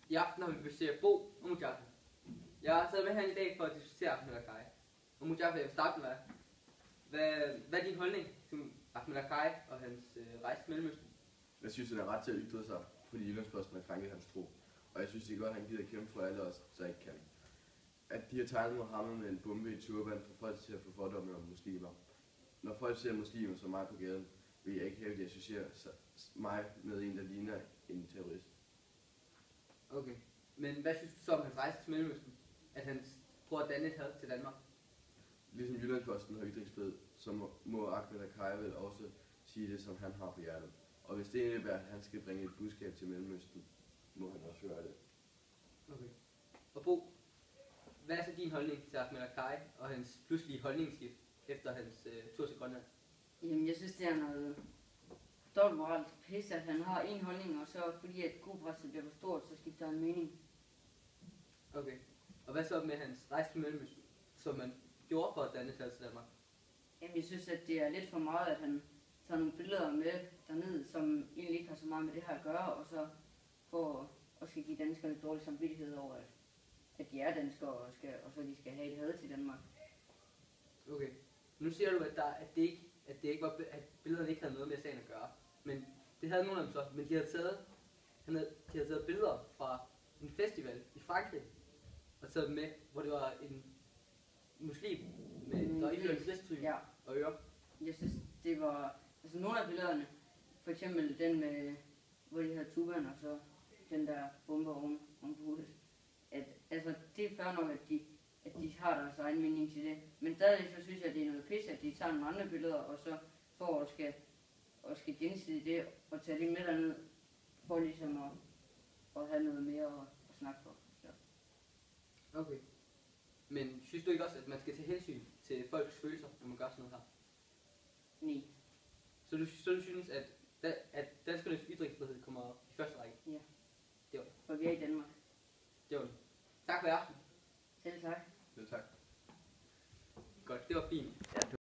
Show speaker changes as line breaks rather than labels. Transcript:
I aften har vi besøgt Bo og Mujaffa. Jeg har taget med her i dag for at diskutere Ahmed Akkari. Og Mujaffa, jeg vil starte med dig. Hvad er din holdning til Ahmed Akkari og hans rejse til Mellemøsten?
Jeg synes, han er ret til at ytre sig, fordi Jyllandsposten har krænket hans tro. Og jeg synes, det er godt, at han gider kæmpe for alle os, der ikke kan. At de har tegnet Mohammed med en bombe i turban for folk til at få fordomme om muslimer. Når folk ser muslimer som mig på gaden, vil jeg ikke have, at de associerer mig med en, der ligner en terrorist.
Okay. Men hvad synes du så om hans rejse til Mellemøsten? At han prøver at danne et had til Danmark?
Ligesom Jyllandsposten har ytringsfrihed, så må Ahmed Akkari vel også sige det, som han har på hjertet. Og hvis det indebærer, at han skal bringe et budskab til Mellemøsten, må han også gøre det.
Okay. Og Bo, hvad er så din holdning til Ahmed Akkari og hans pludselige holdningsskift efter hans tur til Grønland?
Jamen, jeg synes, det er noget dobbeltmoralsk pis, at han har en holdning, og så fordi at grupresset bliver for stort, så skifter han mening.
Okay. Og hvad så med hans rejse til Mellemøsten, som man gjorde for at danne et had til Danmark?
Jamen, jeg synes, at det er lidt for meget, at han tager nogle billeder med dernede, som egentlig ikke har så meget med det her at gøre, og så for at skal give danskerne dårlig samvittighed over, at de er danskere, og så de skal have et had til Danmark.
Okay. Nu siger du, at billederne ikke havde noget med sagen at gøre. Men det havde nogle af dem så. Men de havde taget billeder fra en festival i Frankrig og taget dem med, hvor det var en muslim med der iførte kristtyn og ører.
Jeg synes, det var altså nogle af billederne, for eksempel den med, hvor de havde tuban, og så den der bombe oven på hovedet. Altså, det er fair nok, at de har deres egen mening til det. Men stadig så synes jeg, at det er noget pis, at de tager nogle andre billeder, og så for at skal gensidige det, og tage det med derned, for ligesom at have noget mere at snakke for. Så.
Okay. Men synes du ikke også, at man skal tage hensyn til folks følelser, når man gør sådan noget her?
Nej.
Så du synes, at danskernes ytringsfrihed kommer i første række?
Ja.
Det var det.
For vi er i Danmark.
Det var det. Tak for i aften.
Selv tak.
Selv tak.
Godt, det var fint.
Ja.